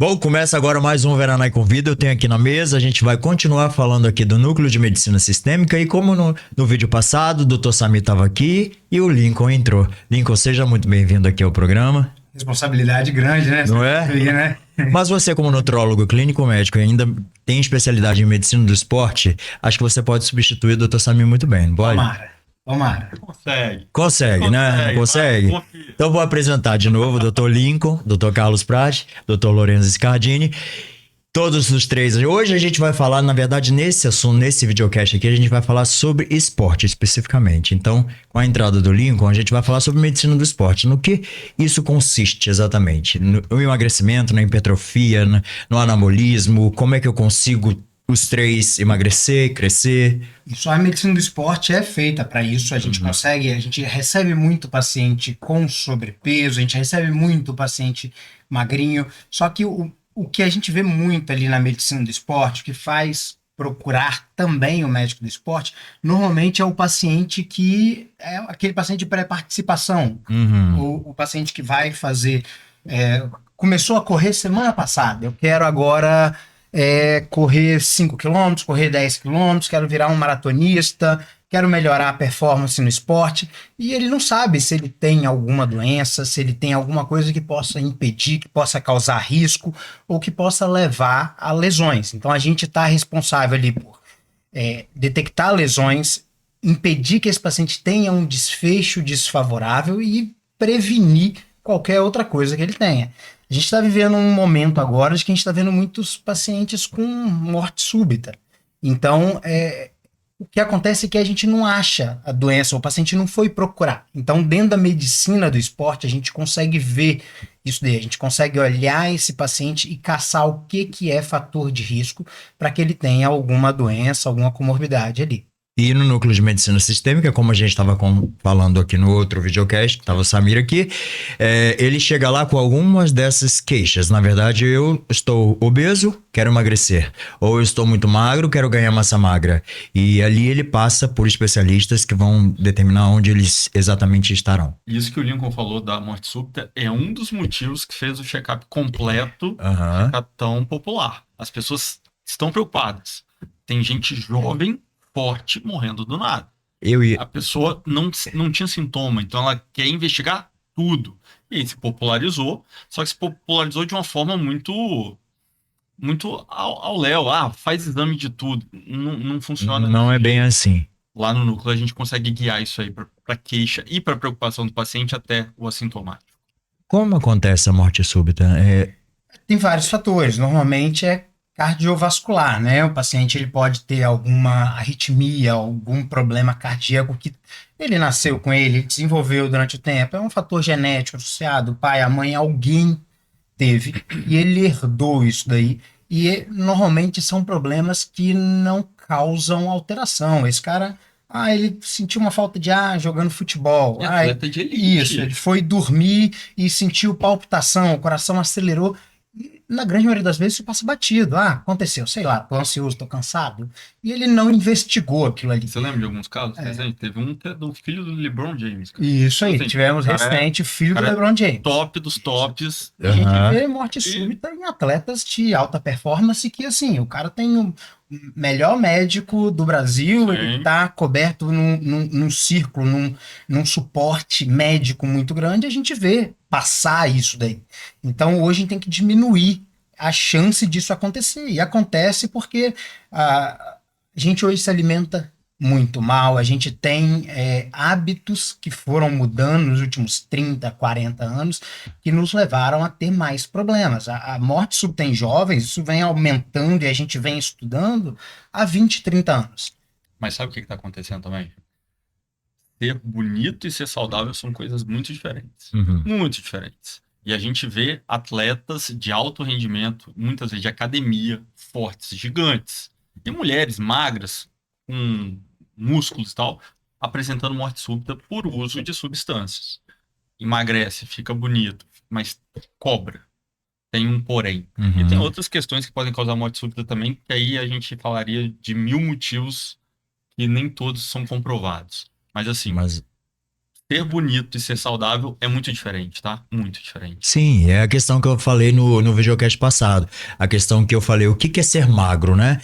Bom, começa agora mais um Veranai Convida. Eu tenho aqui na mesa, a gente vai continuar falando aqui do Núcleo de Medicina Sistêmica e como no vídeo passado, o Dr. Samir estava aqui e o Lincoln entrou. Lincoln, seja muito bem-vindo aqui ao programa. Responsabilidade grande, né? Não é? Aí, né? Mas você, como nutrólogo clínico médico e ainda tem especialidade em medicina do esporte, acho que você pode substituir o Dr. Samir muito bem, não pode? Tomara. Consegue, né? Consegue. Então vou apresentar de novo o Dr. Lincoln, Dr. Carlos Prati, Dr. Lorenzo Scardini, todos os três. Hoje a gente vai falar, na verdade, nesse assunto, nesse videocast aqui, a gente vai falar sobre esporte especificamente. Então, com a entrada do Lincoln, a gente vai falar sobre medicina do esporte. No que isso consiste exatamente? No emagrecimento, na hipertrofia, no anabolismo, como é que eu consigo os três emagrecer, crescer? Isso, a medicina do esporte é feita para isso. A gente consegue, a gente recebe muito paciente com sobrepeso, a gente recebe muito paciente magrinho. Só que o que a gente vê muito ali na medicina do esporte, que faz procurar também o médico do esporte, normalmente é o paciente que é aquele paciente de pré-participação, o paciente que vai fazer, começou a correr semana passada, eu quero agora correr 5 quilômetros, correr 10 quilômetros, quero virar um maratonista, quero melhorar a performance no esporte, e ele não sabe se ele tem alguma doença, se ele tem alguma coisa que possa impedir, que possa causar risco, ou que possa levar a lesões. Então a gente está responsável ali por detectar lesões, impedir que esse paciente tenha um desfecho desfavorável e prevenir qualquer outra coisa que ele tenha. A gente está vivendo um momento agora de que a gente está vendo muitos pacientes com morte súbita. Então, o que acontece é que a gente não acha a doença, o paciente não foi procurar. Então, dentro da medicina do esporte, a gente consegue ver isso daí, a gente consegue olhar esse paciente e caçar o que é fator de risco para que ele tenha alguma doença, alguma comorbidade ali. E no núcleo de medicina sistêmica, como a gente estava falando aqui no outro videocast, que estava o Samir aqui, ele chega lá com algumas dessas queixas. Na verdade, eu estou obeso, quero emagrecer. Ou eu estou muito magro, quero ganhar massa magra. E ali ele passa por especialistas que vão determinar onde eles exatamente estarão. Isso que o Lincoln falou da morte súbita é um dos motivos que fez o check-up completo ficar tão popular. As pessoas estão preocupadas. Tem gente jovem, forte, morrendo do nada. A pessoa não tinha sintoma, então ela quer investigar tudo. E aí se popularizou, só que se popularizou de uma forma muito ao léu. Faz exame de tudo. Não funciona. Não é bem assim. Lá no núcleo a gente consegue guiar isso aí para queixa e para preocupação do paciente até o assintomático. Como acontece a morte súbita? Tem vários fatores. Normalmente é cardiovascular, né? O paciente ele pode ter alguma arritmia, algum problema cardíaco que ele nasceu com ele, desenvolveu durante o tempo. É um fator genético associado, o pai, a mãe, alguém teve e ele herdou isso daí. E normalmente são problemas que não causam alteração. Esse cara, ele sentiu uma falta de ar jogando futebol. Atleta de elite. Isso, ele foi dormir e sentiu palpitação, o coração acelerou. Na grande maioria das vezes isso passa batido. Aconteceu, sei lá, tô ansioso, tô cansado. E ele não investigou aquilo ali. Você lembra de alguns casos? Teve um que é do filho do LeBron James. Cara. Isso aí, tivemos recente, filho do LeBron James. Top dos tops. A gente vê morte súbita em atletas de alta performance que, assim, o cara tem o melhor médico do Brasil, Sim. ele tá coberto num círculo, num suporte médico muito grande, a gente vê passar isso daí. Então, hoje a gente tem que diminuir a chance disso acontecer. E acontece porque a gente hoje se alimenta muito mal, a gente tem hábitos que foram mudando nos últimos 30, 40 anos que nos levaram a ter mais problemas. A morte súbita em jovens, isso vem aumentando e a gente vem estudando há 20, 30 anos. Mas sabe o que está acontecendo também? Ser bonito e ser saudável são coisas muito diferentes. Muito diferentes. E a gente vê atletas de alto rendimento, muitas vezes de academia, fortes, gigantes. E mulheres magras, com músculos e tal, apresentando morte súbita por uso de substâncias. Emagrece, fica bonito, mas cobra. Tem um porém. E tem outras questões que podem causar morte súbita também, que aí a gente falaria de 1000 motivos que nem todos são comprovados. Mas assim, Ser bonito e ser saudável é muito diferente, tá? Muito diferente. Sim, é a questão que eu falei no videocast passado. A questão que eu falei, o que é ser magro, né?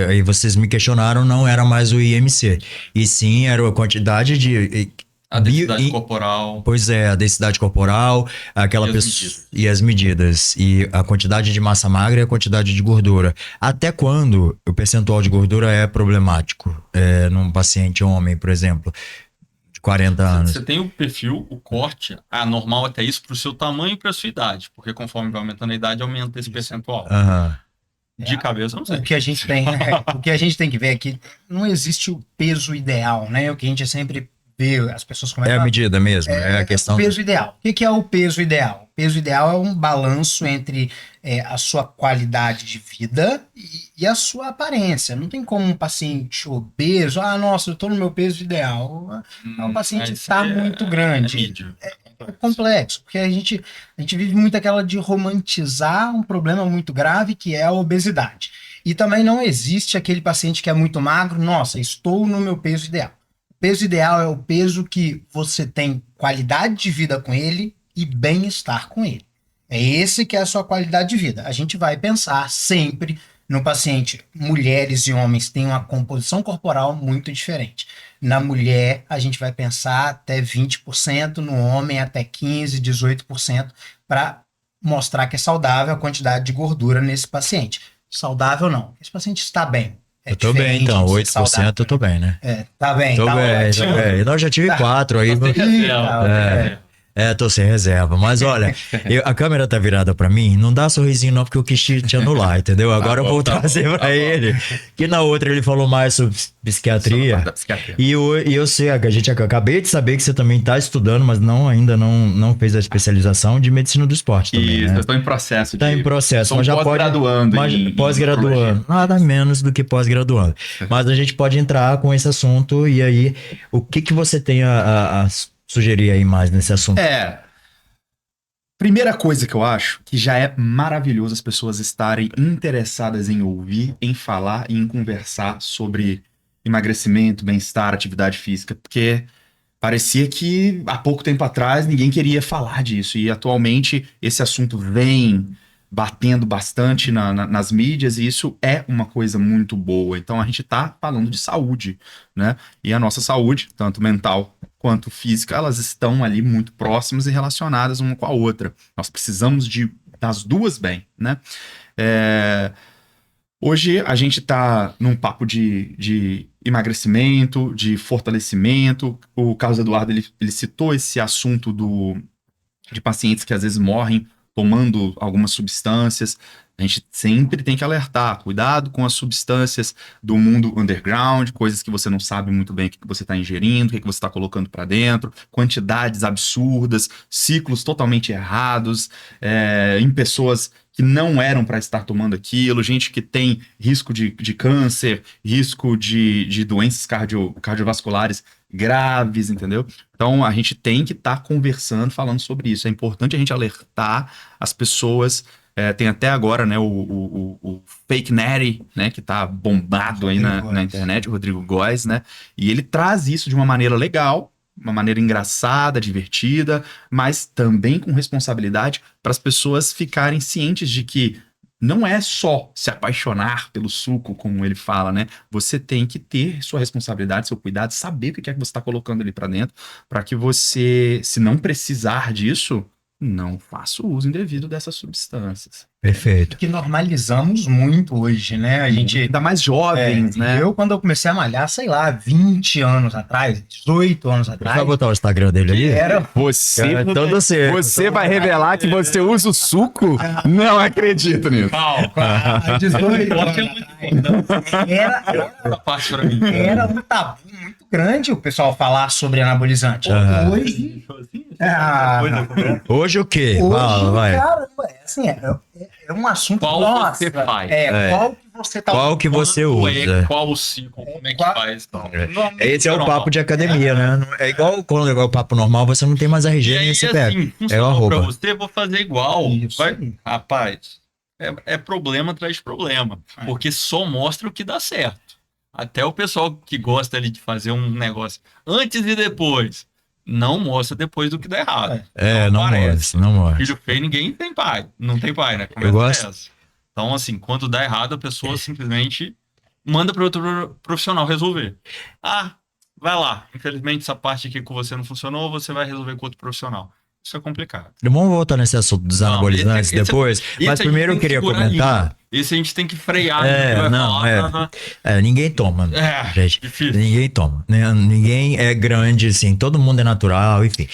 Aí vocês me questionaram, não era mais o IMC. E sim, era a quantidade de... A densidade corporal. Pois é, a densidade corporal, aquela pessoa... E as medidas. E a quantidade de massa magra e a quantidade de gordura. Até quando o percentual de gordura é problemático? Num paciente homem, por exemplo... 40 anos. Você tem o perfil, o corte, normal até isso pro seu tamanho e pra sua idade, porque conforme vai aumentando a idade, aumenta esse percentual. De cabeça, não sei. O que a gente tem que ver é que não existe o peso ideal, né? O que a gente sempre vê, as pessoas começam a medida mesmo, é a questão... O peso ideal. O que é o peso ideal? O peso ideal é um balanço entre a sua qualidade de vida e a sua aparência. Não tem como um paciente obeso, nossa, eu tô no meu peso ideal. O paciente está muito grande. É complexo, porque a gente vive muito aquela de romantizar um problema muito grave que é a obesidade. E também não existe aquele paciente que é muito magro, nossa, estou no meu peso ideal. O peso ideal é o peso que você tem qualidade de vida com ele e bem-estar com ele. É esse que é a sua qualidade de vida. A gente vai pensar sempre no paciente. Mulheres e homens têm uma composição corporal muito diferente. Na mulher, a gente vai pensar até 20%, no homem até 15%, 18%, para mostrar que é saudável a quantidade de gordura nesse paciente. Saudável não. Esse paciente está bem. Eu tô bem, então. 8% eu tô bem, né? Tá bem. Tô bem. Eu já tive 4 aí. Tô sem reserva. Mas olha, a câmera tá virada pra mim. Não dá sorrisinho não, porque eu quis te anular, entendeu? Agora eu vou trazer pra ele. Que na outra ele falou mais sobre psiquiatria. E eu sei, a gente acabei de saber que você também tá estudando, mas ainda não fez a especialização de medicina do esporte também, Isso, né? eu estou em processo. Tá em processo, mas já pós-graduando. Pós-graduando. Nada menos do que pós-graduando. Mas a gente pode entrar com esse assunto e aí, o que você tem a sugerir aí mais nesse assunto? Primeira coisa que eu acho que já é maravilhoso as pessoas estarem interessadas em ouvir, em falar e em conversar sobre emagrecimento, bem-estar, atividade física, porque parecia que há pouco tempo atrás ninguém queria falar disso e atualmente esse assunto vem batendo bastante nas mídias e isso é uma coisa muito boa. Então a gente tá falando de saúde, né? E a nossa saúde, tanto mental quanto física, elas estão ali muito próximas e relacionadas uma com a outra. Nós precisamos das duas bem, né? Hoje a gente tá num papo de emagrecimento, de fortalecimento. O Carlos Eduardo, ele citou esse assunto de pacientes que às vezes morrem tomando algumas substâncias. A gente sempre tem que alertar, cuidado com as substâncias do mundo underground, coisas que você não sabe muito bem o que você está ingerindo, o que você está colocando para dentro, quantidades absurdas, ciclos totalmente errados, em pessoas que não eram para estar tomando aquilo, gente que tem risco de câncer, risco de doenças cardiovasculares graves, entendeu? Então a gente tem que estar conversando, falando sobre isso. É importante a gente alertar as pessoas. Tem até agora, né, o Fake Natty, né, que tá bombado aí na internet, o Rodrigo Góes, né? E ele traz isso de uma maneira legal, uma maneira engraçada, divertida, mas também com responsabilidade para as pessoas ficarem cientes de que não é só se apaixonar pelo suco, como ele fala, né? Você tem que ter sua responsabilidade, seu cuidado, saber o que é que você está colocando ali para dentro, para que você, se não precisar disso, não faça o uso indevido dessas substâncias. Perfeito. Que normalizamos muito hoje, né? A gente... Ainda mais jovens, né? Quando eu comecei a malhar, sei lá, 20 anos atrás, 18 anos atrás... Vai botar o Instagram dele aí? Você vai revelar que você usa o suco? Não acredito nisso. Calma. 18 era um tabu muito grande o pessoal falar sobre anabolizante. Hoje... Hoje o quê? Hoje, cara, assim, é um assunto... Qual você faz? Qual que você tá Qual que você usa? Qual o ciclo? Como é que faz? Então? Esse é o papo de academia, né? É igual quando é o papo normal, você não tem mais RG, nem você pega. É o arroba. Pra você, vou fazer igual. Rapaz, é problema atrás de problema. Porque só mostra o que dá certo. Até o pessoal que gosta ali de fazer um negócio antes e depois. não mostra depois do que dá errado. Não mostra, não mostra. Filho feio, ninguém tem pai. Não tem pai, né? Eu gosto. Então, assim, quando dá errado, a pessoa simplesmente manda para outro profissional resolver. Vai lá. Infelizmente, essa parte aqui com você não funcionou, você vai resolver com outro profissional. Isso é complicado. Vamos voltar nesse assunto dos anabolizantes depois. Mas primeiro eu queria comentar. Esse a gente tem que frear. Ninguém toma, gente. Difícil. Ninguém toma. Ninguém é grande, assim. Todo mundo é natural, enfim.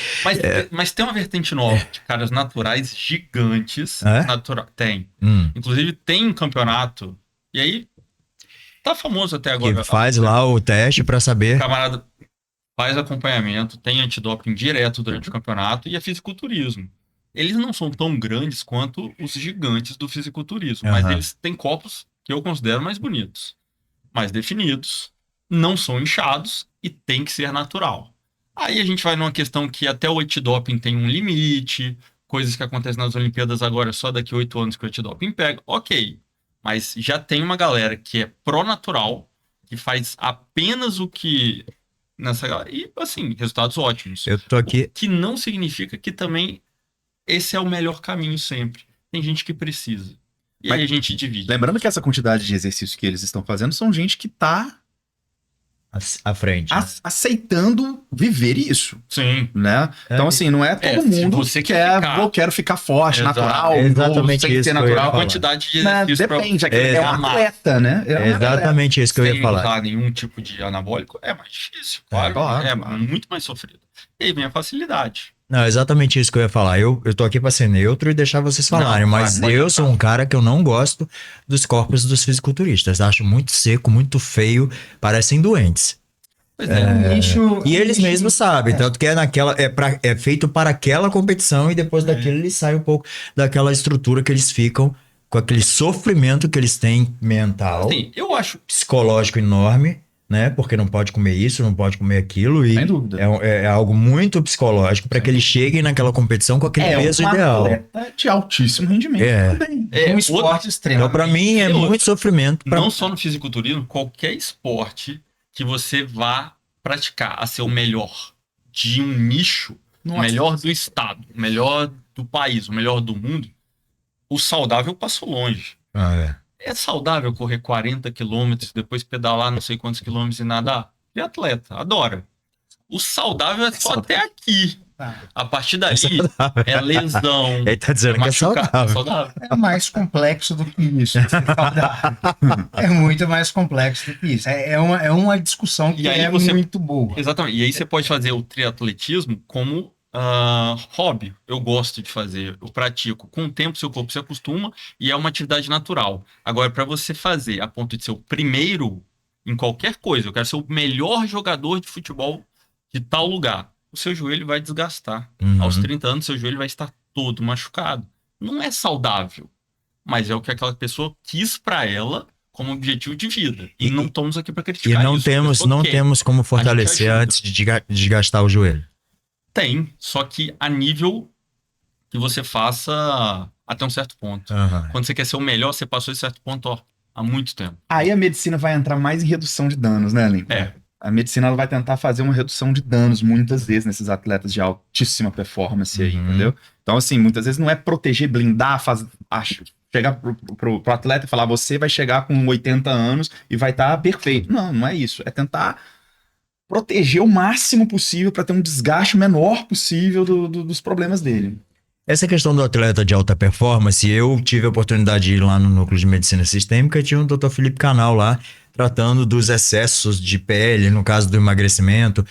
Mas tem uma vertente nova de caras naturais gigantes. Tem. Inclusive, tem um campeonato. E aí, tá famoso até agora. Que faz lá o teste pra saber. O camarada faz acompanhamento, tem antidoping direto durante o campeonato e é fisiculturismo. Eles não são tão grandes quanto os gigantes do fisiculturismo, mas eles têm corpos que eu considero mais bonitos, mais definidos, não são inchados e tem que ser natural. Aí a gente vai numa questão que até o antidoping tem um limite, coisas que acontecem nas Olimpíadas agora só daqui a 8 anos que o antidoping pega, ok. Mas já tem uma galera que é pró-natural, que faz apenas o que... E, assim, resultados ótimos. Eu tô aqui. O que não significa que também esse é o melhor caminho sempre. Tem gente que precisa. E aí a gente divide. Lembrando que essa quantidade de exercícios que eles estão fazendo são gente que tá à frente. Aceitando viver isso. Sim. Né? Então, assim, não é todo mundo que quero ficar forte, natural. Exatamente sem isso. ser natural. A quantidade de exercícios. Depende, é um atleta, né? Exatamente isso que eu ia falar. Sem usar nenhum tipo de anabólico é mais difícil, claro. É muito mais sofrido. E aí vem a facilidade. Não, exatamente isso que eu ia falar. Eu tô aqui pra ser neutro e deixar vocês falarem, mas eu sou um cara que eu não gosto dos corpos dos fisiculturistas. Acho muito seco, muito feio, parecem doentes. E eles mesmos sabem, tanto que é feito para aquela competição e depois daquilo eles saem um pouco daquela estrutura que eles ficam, com aquele sofrimento que eles têm mental, sim, eu acho psicológico enorme, né? Porque não pode comer isso, não pode comer aquilo. E sem dúvida. É algo muito psicológico para que eles cheguem naquela competição com aquele peso ideal. De altíssimo rendimento também. Um esporte extremo. Então, para mim, é muito sofrimento. Não só no fisiculturismo, qualquer esporte que você vá praticar a ser o melhor de um nicho, o melhor do estado, o melhor do país, o melhor do mundo, o saudável passou longe. É saudável correr 40 quilômetros, depois pedalar não sei quantos quilômetros e nadar? De atleta, adora. O saudável é só até aqui. A partir daí é lesão. Ele tá dizendo que é saudável. É mais complexo do que isso. É muito mais complexo do que isso. É uma discussão que muito boa. Exatamente. E aí você pode fazer o triatletismo como hobby. Eu gosto de fazer, eu pratico. Com o tempo, seu corpo se acostuma e é uma atividade natural. Agora, para você fazer a ponto de ser o primeiro em qualquer coisa, eu quero ser o melhor jogador de futebol de tal lugar. O seu joelho vai desgastar. Aos 30 anos, seu joelho vai estar todo machucado. Não é saudável, mas é o que aquela pessoa quis para ela como objetivo de vida. E não estamos aqui para criticar. E não temos como fortalecer antes de desgastar o joelho. Tem, só que a nível que você faça até um certo ponto. Quando você quer ser o melhor, você passou esse certo ponto há muito tempo. Aí a medicina vai entrar mais em redução de danos, né, Lincoln? A medicina ela vai tentar fazer uma redução de danos muitas vezes nesses atletas de altíssima performance aí, entendeu? Então, assim, muitas vezes não é proteger, blindar, chegar pro atleta e falar, você vai chegar com 80 anos e vai estar perfeito. Não é isso. É tentar proteger o máximo possível para ter um desgaste menor possível dos problemas dele. Essa questão do atleta de alta performance, eu tive a oportunidade de ir lá no Núcleo de Medicina Sistêmica e tinha o Dr. Felipe Canal lá, tratando dos excessos de pele, no caso do emagrecimento.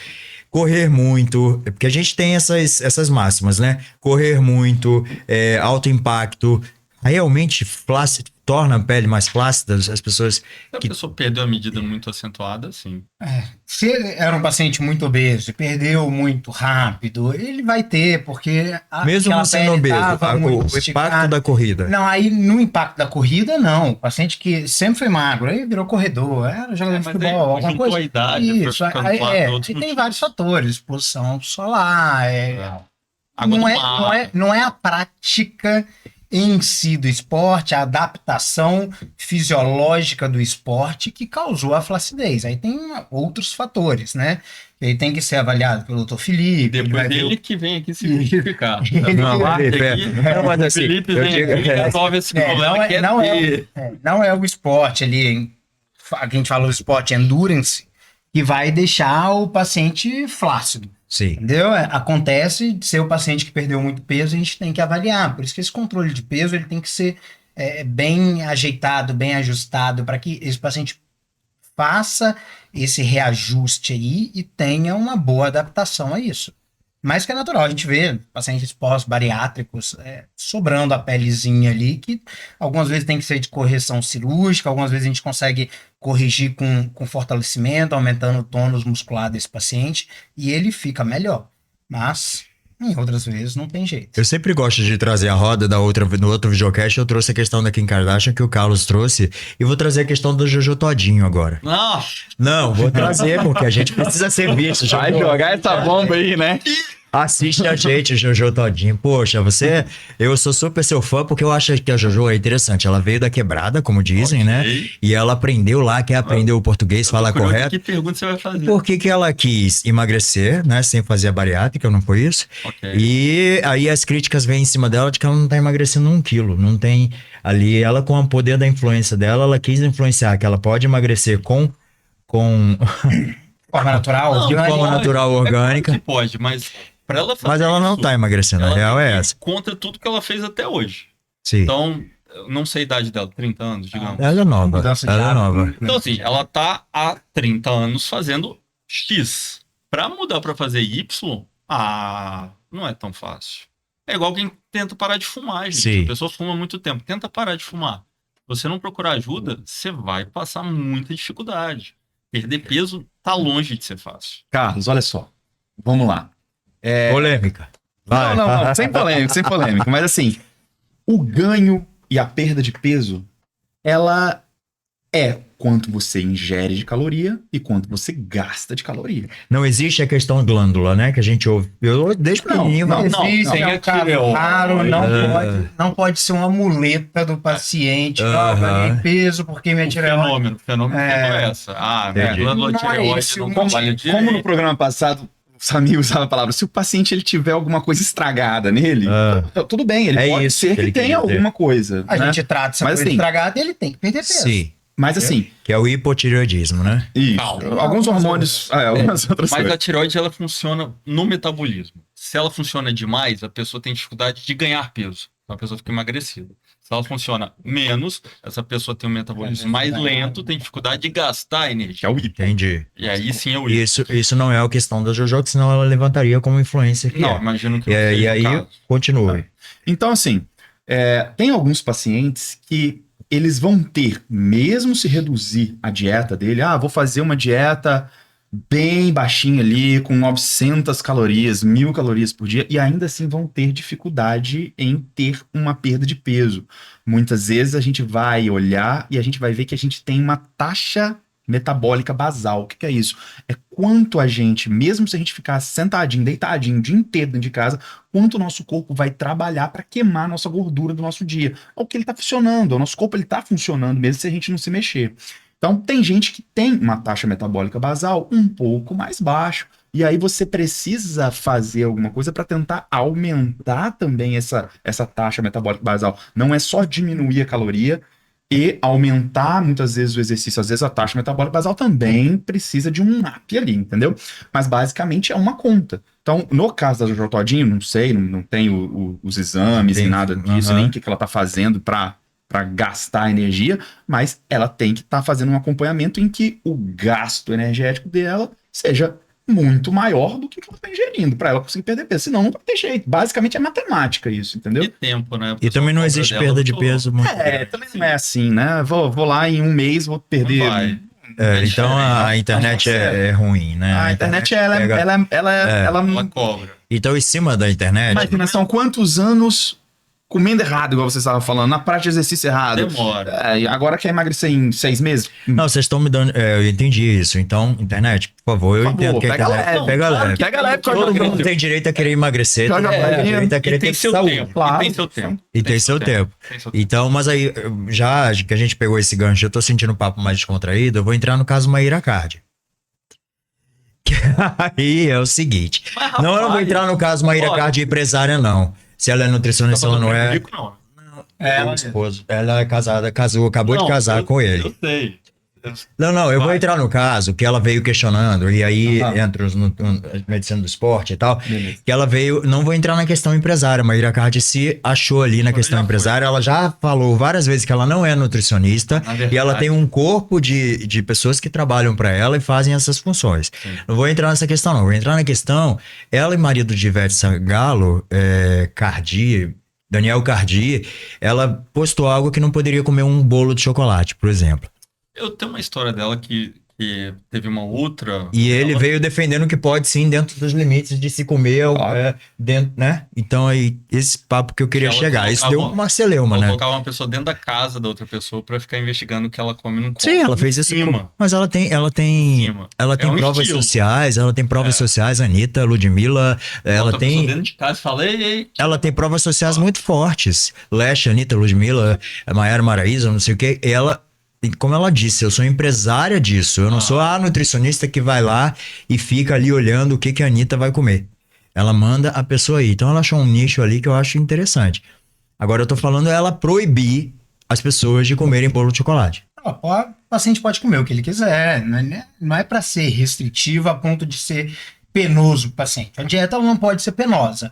Correr muito, porque a gente tem essas máximas, né? Correr muito, alto impacto, realmente torna a pele mais flácida, as pessoas... Se a pessoa perdeu a medida muito acentuada, sim. Se era um paciente muito obeso e perdeu muito rápido, ele vai ter, porque... Mesmo não sendo obeso, o impacto da corrida. Não, aí no impacto da corrida, não. O paciente que sempre foi magro, aí virou corredor, era jogador de futebol, alguma coisa. A idade, isso, e tem vários fatores, exposição solar, água do mar. Não é a prática em si do esporte, a adaptação fisiológica do esporte que causou a flacidez. Aí tem outros fatores, né? Ele tem que ser avaliado pelo Dr. Felipe. Depois ele que vem aqui se justificar. Mas assim, Felipe vem aqui e resolve esse problema que não é o esporte ali, a gente fala o esporte endurance, que vai deixar o paciente flácido. Sim. Entendeu? Acontece de ser o paciente que perdeu muito peso, a gente tem que avaliar. Por isso que esse controle de peso ele tem que ser bem ajeitado, bem ajustado, para que esse paciente faça esse reajuste aí e tenha uma boa adaptação a isso. Mas que é natural, a gente vê pacientes pós-bariátricos sobrando a pelezinha ali, que algumas vezes tem que ser de correção cirúrgica, algumas vezes a gente consegue corrigir com fortalecimento, aumentando o tônus muscular desse paciente, e ele fica melhor. Mas, em outras vezes, não tem jeito. Eu sempre gosto de trazer a roda no outro videocast. Eu trouxe a questão da Kim Kardashian que o Carlos trouxe, e vou trazer a questão do Jojo Todinho agora. Não, vou trazer, porque a gente precisa ser visto. Vai jogar essa bomba aí, né? Assiste a gente, Jojo Todinho. Poxa, eu sou super seu fã, porque eu acho que a Jojo é interessante. Ela veio da quebrada, como dizem, né? E ela aprendeu lá, quer aprender o português, falar correto. Que pergunta você vai fazer? Por que ela quis emagrecer, né? Sem fazer a bariátrica, não foi isso? Okay. E aí as críticas vêm em cima dela de que ela não tá emagrecendo 1 quilo. Não tem ali, ela com o poder da influência dela, ela quis influenciar que ela pode emagrecer com forma natural, de forma natural, orgânica. Que pode, mas para ela fazer mas ela não isso, tá emagrecendo, a real é essa. Contra tudo que ela fez até hoje. Sim. Então, não sei a idade dela, 30 anos, digamos. Ela é nova. Ela é nova. Então, assim, ela tá há 30 anos fazendo X. Pra mudar pra fazer Y, não é tão fácil. É igual quem tenta parar de fumar, gente. Sim. A pessoa fuma há muito tempo, tenta parar de fumar. Você não procurar ajuda, você vai passar muita dificuldade. Perder peso tá longe de ser fácil. Carlos, olha só. Vamos lá. Polêmica. Vai. Não, sem polêmica. Mas assim, o ganho e a perda de peso, ela é quanto você ingere de caloria e quanto você gasta de caloria. Não existe a questão glândula, né? Que a gente ouve. Eu desde pequenininho. Não existe, tem é um caso raro, não pode ser uma muleta do paciente. Não, ganhei peso porque minha tireoide... O fenômeno é essa. Minha glândula tireoide não trabalha direito. Como no programa passado, o Samir usava a palavra, se o paciente ele tiver alguma coisa estragada nele, tudo bem, ele pode ser que tenha alguma coisa. A gente trata essa coisa estragada e ele tem que perder peso. Sim. Mas assim... Que é o hipotireoidismo, né? Isso. Alguns hormônios... algumas outras mas coisas. a tireoide, ela funciona no metabolismo. Se ela funciona demais, a pessoa tem dificuldade de ganhar peso. Então a pessoa fica emagrecida. Se ela funciona menos, essa pessoa tem um metabolismo mais lento, tem dificuldade de gastar energia. É o hipo. Entendi. E aí sim é o hipo. Isso não é a questão da Jojo, que senão ela levantaria como influência. Não, imagino que... E aí, continue. Então, assim, tem alguns pacientes que eles vão ter, mesmo se reduzir a dieta dele, vou fazer uma dieta bem baixinha ali, com 900 calorias, 1000 calorias por dia, e ainda assim vão ter dificuldade em ter uma perda de peso. Muitas vezes a gente vai olhar e a gente vai ver que a gente tem uma taxa metabólica basal. O que é isso? É quanto a gente, mesmo se a gente ficar sentadinho, deitadinho, o dia inteiro dentro de casa, quanto o nosso corpo vai trabalhar para queimar a nossa gordura do nosso dia. É o que ele está funcionando, o nosso corpo está funcionando mesmo se a gente não se mexer. Então, tem gente que tem uma taxa metabólica basal um pouco mais baixa, e aí você precisa fazer alguma coisa para tentar aumentar também essa taxa metabólica basal. Não é só diminuir a caloria e aumentar muitas vezes o exercício. Às vezes a taxa metabólica basal também precisa de um up ali, entendeu? Mas basicamente é uma conta. Então, no caso da Jojo Todinho, não sei, não tenho os exames e nada disso, nem o que ela tá fazendo para gastar energia, mas ela tem que estar fazendo um acompanhamento em que o gasto energético dela seja muito maior do que ela está ingerindo, para ela conseguir perder peso. Senão não vai ter jeito. Basicamente é matemática isso, entendeu? E tempo, né? E também não existe perda de peso muito. Também não é assim, né? Vou lá em um mês, vou perder... Então a internet é ruim, né? A internet, ela cobra. Então, em cima da internet... Imagina, são quantos anos comendo errado, igual você estava falando, na prática de exercício errado. Demora. E agora quer emagrecer em 6 meses? Não, vocês estão me dando. Eu entendi isso. Então, internet, por favor, eu entendo que a internet. Pega leve. Pega leve, Todo mundo tem direito a querer emagrecer, todo mundo tem direito a querer ter saúde. Claro. E tem seu tempo. E tem seu tempo. Então, mas aí, já que a gente pegou esse gancho, eu tô sentindo um papo mais descontraído, eu vou entrar no caso Maíra Card. Aí é o seguinte. Mas, não, eu não vou entrar no caso Maíra Card empresária, não. Se ela é nutricionista, ela não é. Rico, não. Ela é esposo. Ela é casada, acabou de casar com ele. Eu sei. Não, eu vou entrar no caso que ela veio questionando, e aí entra no medicina do esporte e tal, que ela veio, não vou entrar na questão empresária, mas a Maíra Card se achou ali na questão empresária, ela já falou várias vezes que ela não é nutricionista, e ela tem um corpo de pessoas que trabalham para ela e fazem essas funções. Sim. Não vou entrar nessa questão não, vou entrar na questão, ela e marido de Ivete Sangalo, Cardi, Daniel Cardi, ela postou algo que não poderia comer um bolo de chocolate, por exemplo. Eu tenho uma história dela que teve uma outra... E ele veio defendendo que pode sim, dentro dos limites de se comer, dentro, né? Então aí, esse papo que eu queria chegar. Isso deu uma celeuma, né? Colocar uma pessoa dentro da casa da outra pessoa pra ficar investigando o que ela come no corpo. Sim, ela fez isso. Mas ela tem provas sociais, sociais, Anitta, Ludmilla, ela tem... dentro de casa e fala, ei. Ela tem provas sociais muito fortes. Leche, Anitta, Ludmilla, Maiara Maraíza, não sei o quê. Ela... Como ela disse, eu sou empresária disso. Eu não sou a nutricionista que vai lá e fica ali olhando o que a Anitta vai comer. Ela manda a pessoa ir. Então ela achou um nicho ali que eu acho interessante. Agora eu tô falando ela proibir as pessoas de comerem bolo de chocolate. O paciente pode comer o que ele quiser. Não é para ser restritiva a ponto de ser penoso para o paciente. A dieta não pode ser penosa.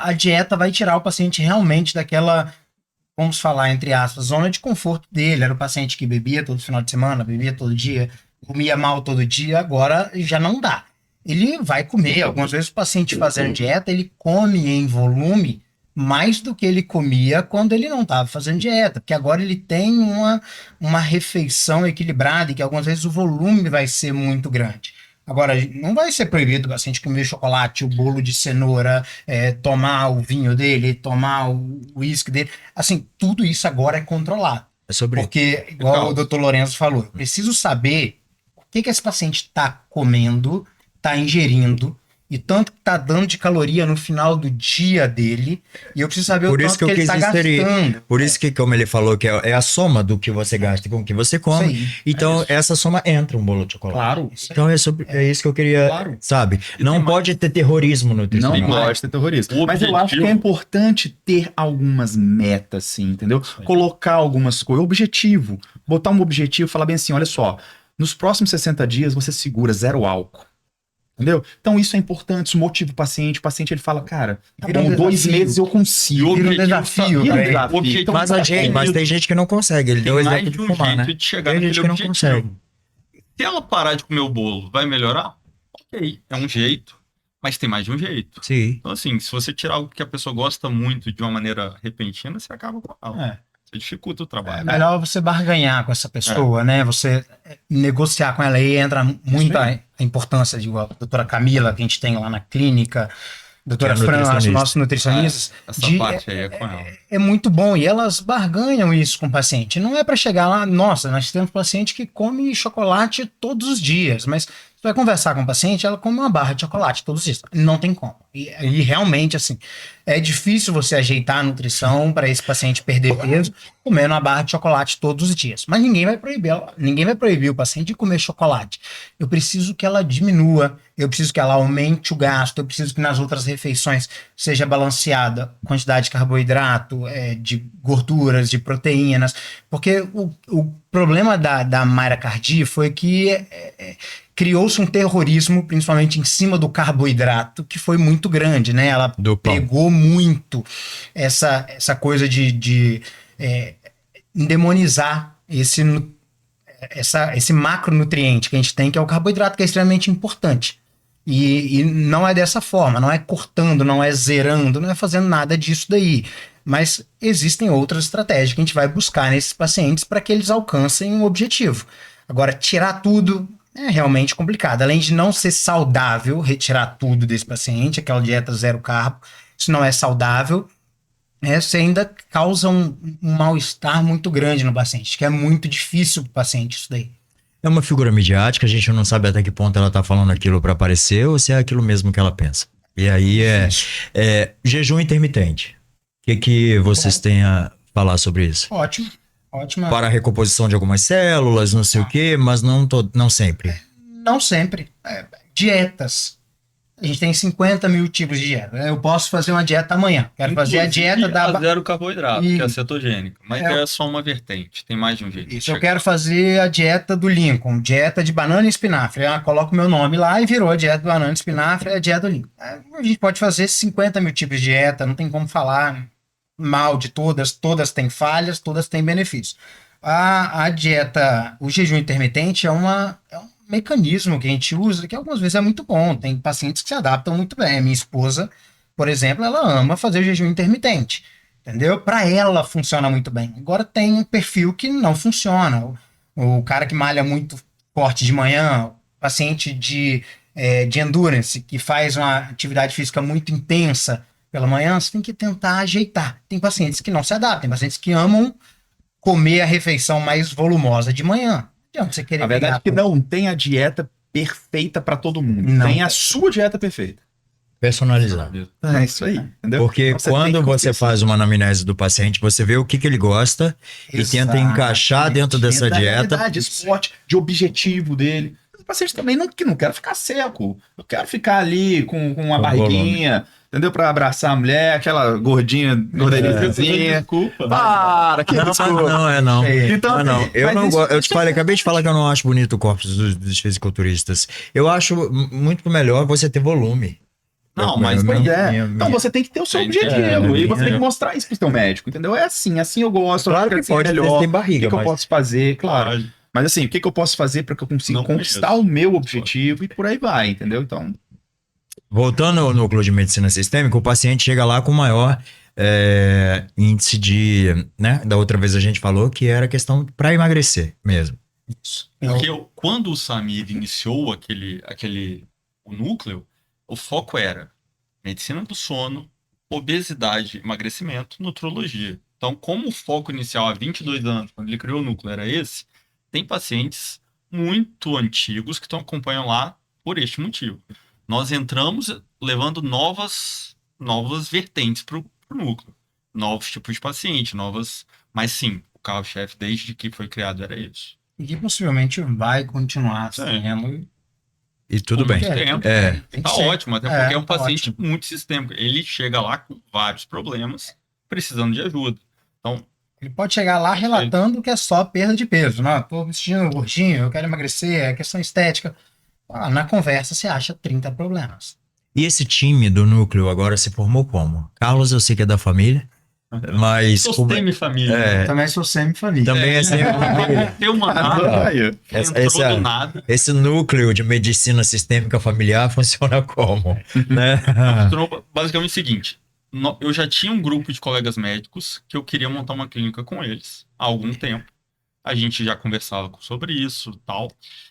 A dieta vai tirar o paciente realmente daquela... vamos falar, entre aspas, zona de conforto dele. Era o paciente que bebia todo final de semana, bebia todo dia, comia mal todo dia, agora já não dá. Ele vai comer, algumas vezes o paciente fazendo dieta, ele come em volume mais do que ele comia quando ele não estava fazendo dieta, porque agora ele tem uma refeição equilibrada e que algumas vezes o volume vai ser muito grande. Agora, não vai ser proibido o paciente comer chocolate, o bolo de cenoura, tomar o vinho dele, tomar o uísque dele. Assim, tudo isso agora é controlado. Porque, igual o Dr. Lorenzo falou, eu preciso saber o que esse paciente está comendo, está ingerindo, e tanto que está dando de caloria no final do dia dele, e eu preciso saber o tanto que ele está gastando. Por isso que, como ele falou, que é a soma do que você gasta com o que você come, então essa soma entra um bolo de chocolate. Claro. Então é isso que eu queria, sabe? Não pode ter terrorismo no nutrição. Não pode ter terrorismo. Mas eu acho que é importante ter algumas metas, sim, entendeu? Colocar algumas coisas, objetivo. Botar um objetivo e falar bem assim, olha só, nos próximos 60 dias você segura 0 álcool. Entendeu? Então isso é importante, isso motiva o paciente ele fala, cara, em 2 meses eu consigo. Vira um desafio. Mas tem gente que não consegue. Ele deu exemplo de fumar, né? De chegar tem gente que não consegue. Se ela parar de comer o bolo, vai melhorar? Ok, é um jeito, mas tem mais de um jeito. Sim. Então assim, se você tirar algo que a pessoa gosta muito de uma maneira repentina, você acaba com ela. Você dificulta o trabalho. É melhor você barganhar com essa pessoa, né? Você negociar com ela, aí entra muito a importância de a doutora Camila, que a gente tem lá na clínica, doutora Fran, nossos nutricionistas. Essa parte aí é com ela. É muito bom, e elas barganham isso com o paciente. Não é para chegar lá, nossa, nós temos paciente que come chocolate todos os dias, mas você vai conversar com o paciente, ela come uma barra de chocolate todos os dias. Não tem como. E realmente, assim, é difícil você ajeitar a nutrição para esse paciente perder peso comendo uma barra de chocolate todos os dias. Mas ninguém vai proibir o paciente de comer chocolate. Eu preciso que ela diminua, eu preciso que ela aumente o gasto, eu preciso que nas outras refeições seja balanceada a quantidade de carboidrato, de gorduras, de proteínas. Porque o problema da Maíra Cardi foi que criou-se um terrorismo, principalmente em cima do carboidrato, que foi muito grande, né? Ela pegou muito essa coisa de endemonizar esse macronutriente que a gente tem, que é o carboidrato, que é extremamente importante. E não é dessa forma, não é cortando, não é zerando, não é fazendo nada disso daí. Mas existem outras estratégias que a gente vai buscar nesses pacientes para que eles alcancem um objetivo. Agora, tirar tudo é realmente complicado. Além de não ser saudável retirar tudo desse paciente, aquela dieta 0 carbo, isso não é saudável. você ainda causa um mal-estar muito grande no paciente, que é muito difícil para o paciente isso daí. É uma figura midiática, a gente não sabe até que ponto ela tá falando aquilo para aparecer ou se é aquilo mesmo que ela pensa. E aí jejum intermitente. O que vocês têm a falar sobre isso? Ótimo. Para a recomposição de algumas células, não sei o quê, mas não sempre. Não sempre. Dietas. A gente tem 50 mil tipos de dieta. Eu posso fazer uma dieta amanhã. Quero fazer a dieta da... zero carboidrato, que é a cetogênica. Mas é só uma vertente. Tem mais de um jeito. Isso, eu quero fazer a dieta do Lincoln. Dieta de banana e espinafre. Eu coloco meu nome lá e virou a dieta de banana e espinafre, é a dieta do Lincoln. A gente pode fazer 50 mil tipos de dieta. Não tem como falar mal de todas. Todas têm falhas, todas têm benefícios. A dieta, o jejum intermitente é um mecanismo que a gente usa, que algumas vezes é muito bom. Tem pacientes que se adaptam muito bem. Minha esposa, por exemplo, ela ama fazer jejum intermitente. Entendeu? Para ela funciona muito bem. Agora tem um perfil que não funciona. O cara que malha muito forte de manhã, paciente de endurance, que faz uma atividade física muito intensa pela manhã, você tem que tentar ajeitar. Tem pacientes que não se adaptam, tem pacientes que amam comer a refeição mais volumosa de manhã. Você querer a verdade é que não tem a dieta perfeita para todo mundo. Não. Tem a sua dieta perfeita. Personalizado. É isso aí, entendeu? Porque quando você faz uma anamnese do paciente, você vê o que ele gosta e tenta encaixar dentro dessa dieta. De esporte, de objetivo dele. O paciente também que não quer ficar seco. Eu quero ficar ali com uma barriguinha, entendeu? Pra abraçar a mulher, aquela gordinha. Desculpa. Para, que desculpa. Não. Então, não. Eu não gosto. Eu te falei, acabei de falar que eu não acho bonito o corpo dos fisiculturistas. Eu acho muito melhor você ter volume. Não, mas então você tem que ter o seu objetivo e você tem que mostrar isso pro seu médico, entendeu? É assim eu gosto. Claro que pode melhor. Tem barriga, o que eu posso fazer, claro. Mas assim, o que eu posso fazer para que eu consiga conquistar o meu objetivo e por aí vai, entendeu? Então, voltando ao núcleo de medicina sistêmica, o paciente chega lá com maior índice de, né? Da outra vez a gente falou que era questão para emagrecer mesmo. Isso. Porque quando o Samir iniciou o núcleo, o foco era medicina do sono, obesidade, emagrecimento, nutrologia. Então, como o foco inicial há 22 anos, quando ele criou o núcleo, era esse, tem pacientes muito antigos que acompanham lá por este motivo. Nós entramos levando novas vertentes para o núcleo. Novos tipos de paciente, mas sim, o carro-chefe desde que foi criado era isso. E que possivelmente vai continuar sendo... E tudo bem. Tá ótimo, até porque é um paciente muito sistêmico. Ele chega lá com vários problemas, precisando de ajuda. Então, ele pode chegar lá relatando que é só perda de peso. Não, tô me sentindo gordinho, eu quero emagrecer, é questão estética. Na conversa você acha 30 problemas. E esse time do núcleo agora se formou como? Carlos, eu sei que é da família. Mas sou semi-família. Também sou semi-família. Também é semi-família. Tem uma nada. Esse núcleo de medicina sistêmica familiar funciona como? Né? Funcionou basicamente o seguinte. Eu já tinha um grupo de colegas médicos que eu queria montar uma clínica com eles há algum tempo. A gente já conversava sobre isso e tal.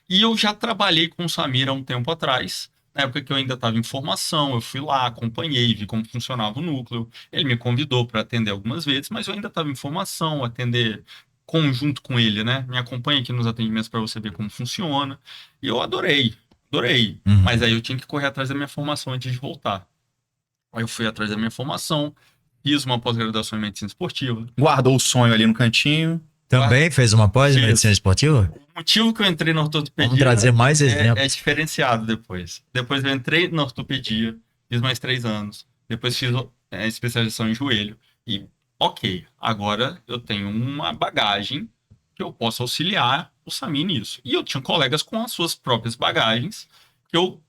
E eu já trabalhei com o Samir há um tempo atrás. Na época que eu ainda estava em formação, eu fui lá, acompanhei, vi como funcionava o núcleo. Ele me convidou para atender algumas vezes, mas eu ainda estava em formação, atender conjunto com ele, né? Me acompanha aqui nos atendimentos para você ver como funciona. E eu adorei. Mas aí eu tinha que correr atrás da minha formação antes de voltar. Aí eu fui atrás da minha formação, fiz uma pós-graduação em medicina esportiva. Guardou o sonho ali no cantinho. Também fez uma pós em medicina esportiva? O motivo que eu entrei na ortopedia... Vamos trazer mais exemplos. É diferenciado depois. Depois eu entrei na ortopedia, fiz mais 3 anos. Depois fiz especialização em joelho. E, ok, agora eu tenho uma bagagem que eu posso auxiliar o Samir nisso. E eu tinha colegas com as suas próprias bagagens que eu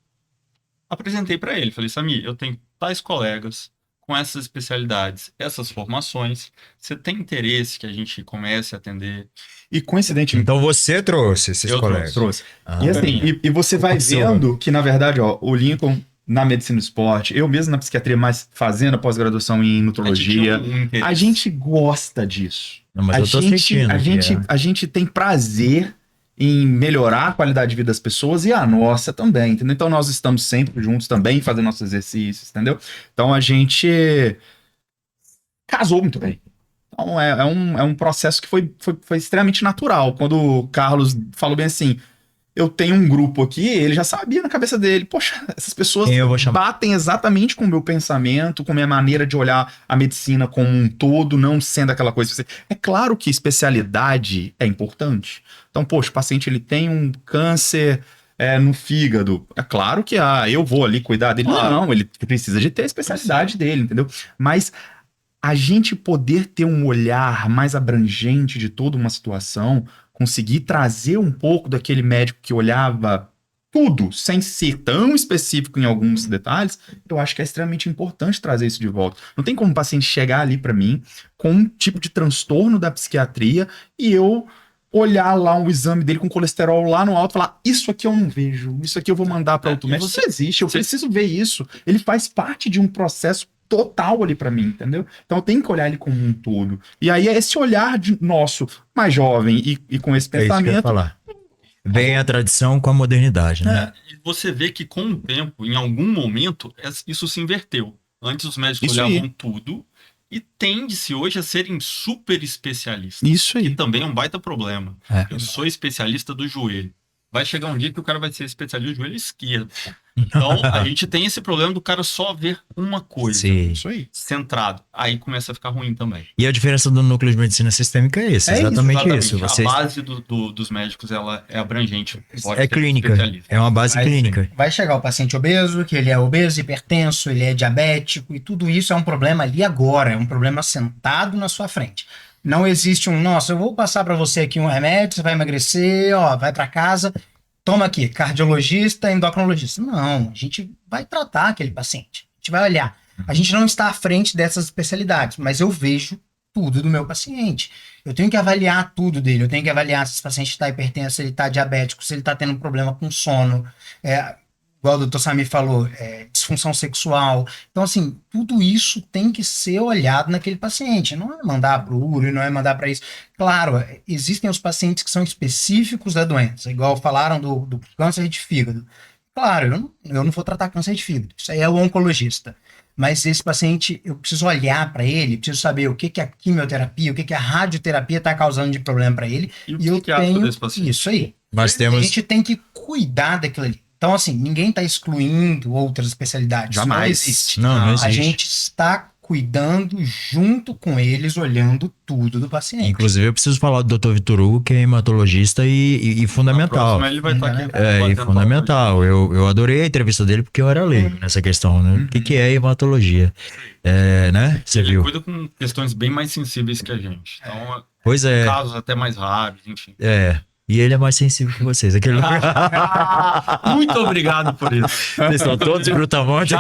apresentei para ele. Falei, Samir, eu tenho tais colegas com essas especialidades, essas formações, você tem interesse que a gente comece a atender? E coincidentemente... Então você trouxe esses colegas? Trouxe. E assim, e você vai vendo que, na verdade, o Lincoln, na medicina do esporte, eu mesmo na psiquiatria, mas fazendo a pós-graduação em nutrologia, a gente gosta disso. Não, mas eu tô sentindo. A gente tem prazer em melhorar a qualidade de vida das pessoas e a nossa também, entendeu? Então nós estamos sempre juntos também fazendo nossos exercícios, entendeu? Então a gente casou muito bem. Então é um processo que foi extremamente natural. Quando o Carlos falou bem assim, eu tenho um grupo aqui, ele já sabia na cabeça dele, poxa, essas pessoas batem exatamente com o meu pensamento, com a minha maneira de olhar a medicina como um todo, não sendo aquela coisa. É claro que especialidade é importante. Então, poxa, o paciente ele tem um câncer no fígado. É claro que eu vou ali cuidar dele. Não, ele precisa de ter a especialidade dele, entendeu? Mas a gente poder ter um olhar mais abrangente de toda uma situação, conseguir trazer um pouco daquele médico que olhava tudo, sem ser tão específico em alguns detalhes, eu acho que é extremamente importante trazer isso de volta. Não tem como o paciente chegar ali para mim com um tipo de transtorno da psiquiatria e eu olhar lá o exame dele com colesterol lá no alto e falar, isso aqui eu não vejo, isso aqui eu vou mandar para outro médico. Isso existe, eu preciso ver isso. Ele faz parte de um processo total ali pra mim, entendeu? Então eu tenho que olhar ele como um todo. E aí é esse olhar nosso, mais jovem e com esse pensamento... É isso que eu ia falar. Vem a tradição com a modernidade, né? E você vê que com o tempo, em algum momento, isso se inverteu. Antes os médicos olhavam tudo e tende-se hoje a serem super especialistas. Isso aí. E também é um baita problema. Eu sou especialista do joelho. Vai chegar um dia que o cara vai ser especialista do joelho esquerdo. Então, a gente tem esse problema do cara só ver uma coisa. Sim. Isso aí. Centrado. Aí começa a ficar ruim também. E a diferença do núcleo de medicina sistêmica é esse. Exatamente isso. A base dos médicos, ela é abrangente. É clínica. É uma base clínica. Vai chegar o paciente obeso, que ele é obeso, hipertenso, ele é diabético, e tudo isso é um problema ali agora. É um problema sentado na sua frente. Não existe nossa, eu vou passar para você aqui um remédio, você vai emagrecer, vai para casa, toma aqui, cardiologista, endocrinologista. Não, a gente vai tratar aquele paciente, a gente vai olhar. A gente não está à frente dessas especialidades, mas eu vejo tudo do meu paciente. Eu tenho que avaliar tudo dele, eu tenho que avaliar se esse paciente está hipertenso, se ele está diabético, se ele está tendo um problema com sono, igual o Dr. Samir falou, disfunção sexual. Então, assim, tudo isso tem que ser olhado naquele paciente. Não é mandar para o URI, não é mandar para isso. Claro, existem os pacientes que são específicos da doença, igual falaram do câncer de fígado. Claro, eu não vou tratar câncer de fígado. Isso aí é o oncologista. Mas esse paciente, eu preciso olhar para ele, preciso saber o que a quimioterapia, o que a radioterapia está causando de problema para ele. E eu tenho isso aí. Mas temos... A gente tem que cuidar daquilo ali. Então, assim, ninguém está excluindo outras especialidades. Jamais. Não existe. Não existe. A gente está cuidando junto com eles, olhando tudo do paciente. Inclusive, eu preciso falar do Dr. Vitor Hugo, que é hematologista e fundamental. Ele vai estar aqui. E fundamental. Eu adorei a entrevista dele porque eu era leigo nessa questão, né? O que é hematologia? Né? Você viu? Ele cuida com questões bem mais sensíveis que a gente. Então, pois é. Casos até mais raros, enfim. E ele é mais sensível que vocês. Muito obrigado por isso. Vocês estão todos brutamontes.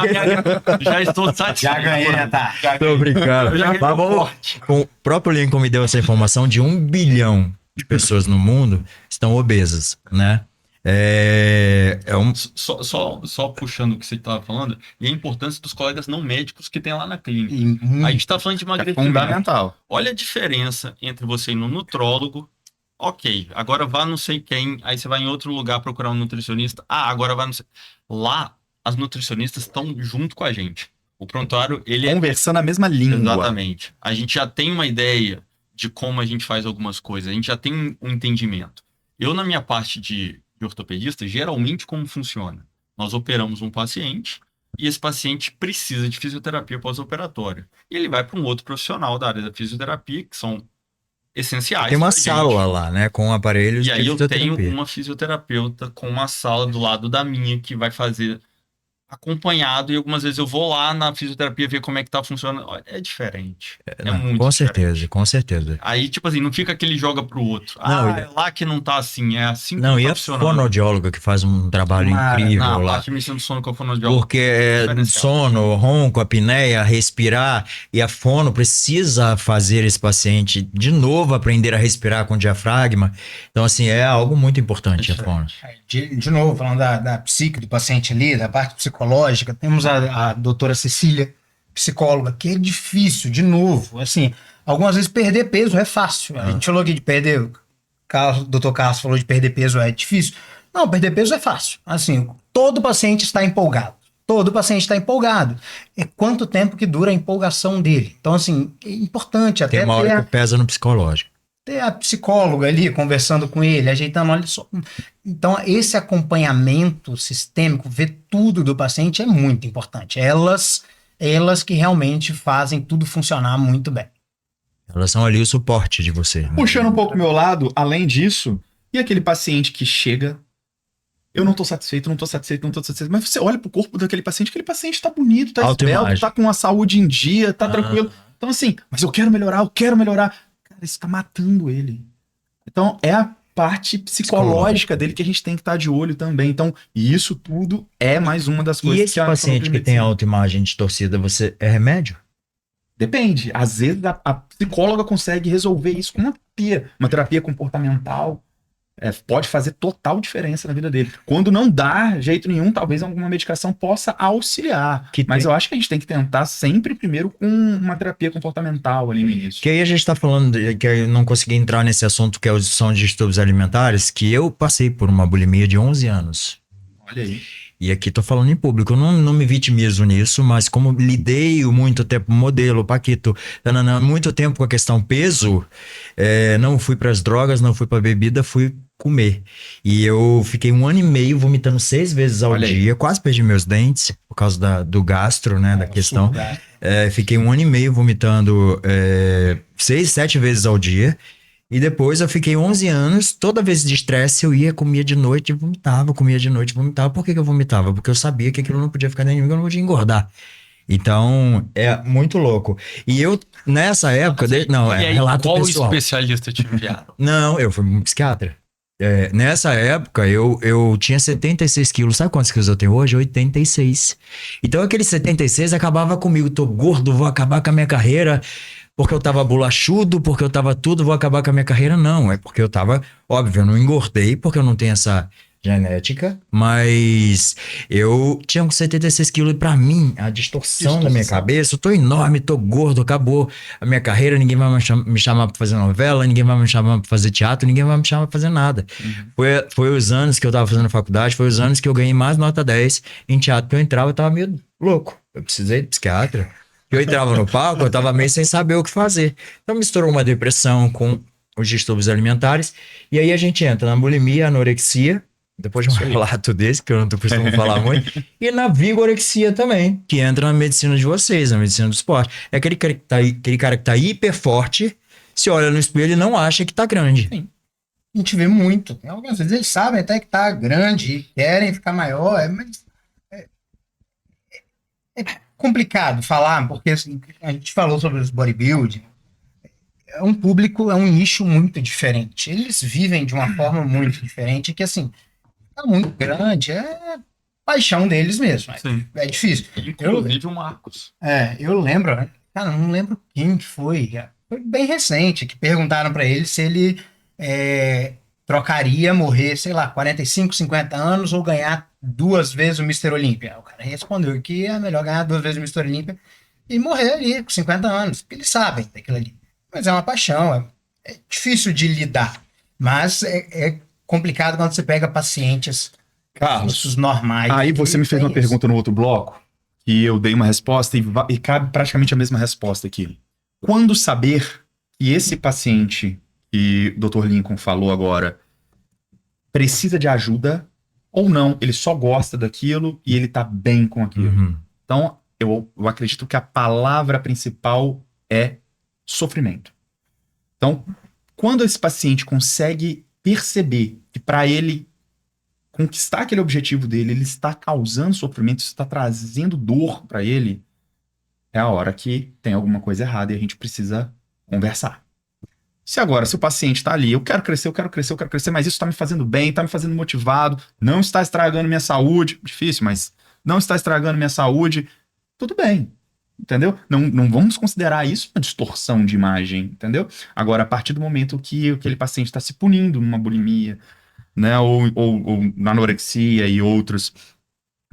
Já estou satisfeito. Já ganhei, tá? Tô brincando. Mas vamos, o próprio Lincoln me deu essa informação de 1 bilhão de pessoas no mundo estão obesas, né? Só puxando o que você estava falando, e a importância dos colegas não médicos que tem lá na clínica. A gente está falando de emagrecimento. É fundamental. Olha a diferença entre você ir no nutrólogo. Ok, agora vá não sei quem, aí você vai em outro lugar procurar um nutricionista. Agora vai não sei... Lá, as nutricionistas estão junto com a gente. O prontuário, ele conversando a mesma língua. Exatamente. A gente já tem uma ideia de como a gente faz algumas coisas, a gente já tem um entendimento. Eu, na minha parte de ortopedista, geralmente como funciona? Nós operamos um paciente e esse paciente precisa de fisioterapia pós-operatória. E ele vai para um outro profissional da área da fisioterapia, que são essenciais. Tem uma sala lá, né? Com aparelhos. E aí eu tenho uma fisioterapeuta com uma sala do lado da minha que vai fazer acompanhado, e algumas vezes eu vou lá na fisioterapia ver como é que tá funcionando. Olha, é diferente. Muito com diferente. Certeza, com certeza. Aí, tipo assim, não fica aquele joga pro outro. É lá que não tá assim, é assim que não, e a fonoaudióloga que faz um trabalho incrível lá. A parte de sono com a fonoaudióloga. Porque sono, ronco, apneia, respirar, e a fono precisa fazer esse paciente de novo aprender a respirar com diafragma. Então, assim, é algo muito importante a fono. De novo, falando da psique do paciente ali, da parte psicológica, temos a doutora Cecília, psicóloga, que é difícil, de novo, assim, algumas vezes perder peso é fácil. A gente falou aqui de perder, o doutor Carlos falou de perder peso é difícil. Não, perder peso é fácil. Assim, todo paciente está empolgado. todo paciente está empolgado. É quanto tempo que dura a empolgação dele. Então, assim, é importante até Tem uma hora que pesa no psicológico. ter a psicóloga ali conversando com ele, ajeitando, olha só. Então, esse acompanhamento sistêmico, ver tudo do paciente é muito importante. Elas que realmente fazem tudo funcionar muito bem. Elas são ali o suporte de você. Né? Puxando um pouco pro meu lado, além disso, e aquele paciente que chega, eu não tô satisfeito, mas você olha pro corpo daquele paciente, aquele paciente tá bonito, tá esbelto, tá com a saúde em dia, tá tranquilo. Então assim, mas eu quero melhorar. Cara, isso tá matando ele. Então é a parte psicológica dele que a gente tem que estar de olho também. Então, isso tudo é mais uma das coisas que... E esse paciente que tem autoimagem distorcida, é remédio? Depende. Às vezes a psicóloga consegue resolver isso com uma terapia comportamental. Pode fazer total diferença na vida dele. Quando não dá jeito nenhum, talvez alguma medicação possa auxiliar. Mas eu acho que a gente tem que tentar sempre primeiro com uma terapia comportamental ali no início. Que aí a gente está falando, que eu não consegui entrar nesse assunto que são distúrbios alimentares, que eu passei por uma bulimia de 11 anos. Olha aí. E aqui tô falando em público, eu não me vitimizo nisso, mas como lidei muito tempo, modelo, Paquito, muito tempo com a questão peso, não fui para as drogas, não fui para bebida, fui comer. E eu fiquei 1 ano e meio vomitando 6 vezes ao dia, quase perdi meus dentes por causa do gastro, né, da questão. Fiquei 1 ano e meio vomitando 6, 7 vezes ao dia. E depois eu fiquei 11 anos, toda vez de estresse eu ia, comia de noite e vomitava, comia de noite e vomitava. Por que eu vomitava? Porque eu sabia que aquilo não podia ficar dentro de mim, eu não podia engordar. Então, é muito louco. E eu, nessa época... relato qual pessoal. Especialista te enviaram? Não, eu fui um psiquiatra. Nessa época, eu tinha 76 quilos. Sabe quantos quilos eu tenho hoje? 86. Então, aqueles 76 acabava comigo. Tô gordo, vou acabar com a minha carreira... Porque eu tava bolachudo, porque eu tava tudo, vou acabar com a minha carreira. Não, é porque eu tava... Óbvio, eu não engordei, porque eu não tenho essa genética. Mas eu tinha uns 76 quilos e pra mim, a distorção da minha cabeça... Eu tô enorme, tô gordo, acabou a minha carreira. Ninguém vai me chamar pra fazer novela, ninguém vai me chamar pra fazer teatro, ninguém vai me chamar pra fazer nada. Foi os anos que eu tava fazendo faculdade, foi os anos que eu ganhei mais nota 10 em teatro. Que eu entrava, eu tava meio louco. Eu precisei de psiquiatra. Eu entrava no palco, eu tava meio sem saber o que fazer. Então misturou uma depressão com os distúrbios alimentares. E aí a gente entra na bulimia, anorexia, depois de um relato desse, que eu não costumo falar muito, e na vigorexia também, que entra na medicina de vocês, na medicina do esporte. É aquele cara que tá hiper forte, se olha no espelho e não acha que tá grande. Sim. A gente vê muito. Algumas vezes eles sabem até que tá grande e querem ficar maior, mas é complicado falar, porque assim, a gente falou sobre os bodybuilding, é um público, é um nicho muito diferente. Eles vivem de uma forma muito diferente, que assim, tá muito grande, é paixão deles mesmo. É difícil. Inclusive o Marcos. Eu lembro, cara, não lembro quem foi bem recente, que perguntaram para ele se ele trocaria morrer, sei lá, 45, 50 anos ou ganhar 2 vezes o Mr. Olímpia. O cara respondeu que é melhor ganhar 2 vezes o Mr. Olímpia e morrer ali com 50 anos, porque eles sabem daquilo ali. Mas é uma paixão, é difícil de lidar, mas é complicado quando você pega pacientes Carlos, normais. Aí você me fez uma pergunta no outro bloco e eu dei uma resposta e cabe praticamente a mesma resposta aqui. Quando saber que esse paciente que o Dr. Lincoln falou agora precisa de ajuda ou não, ele só gosta daquilo e ele tá bem com aquilo. Então, eu acredito que a palavra principal é sofrimento. Então, quando esse paciente consegue perceber que para ele conquistar aquele objetivo dele, ele está causando sofrimento, isso está trazendo dor para ele, é a hora que tem alguma coisa errada e a gente precisa conversar. Se o paciente está ali, eu quero crescer, mas isso está me fazendo bem, está me fazendo motivado, não está estragando minha saúde, difícil, mas não está estragando minha saúde, tudo bem, entendeu? Não vamos considerar isso uma distorção de imagem, entendeu? Agora, a partir do momento que aquele paciente está se punindo numa bulimia, né, ou na anorexia e outros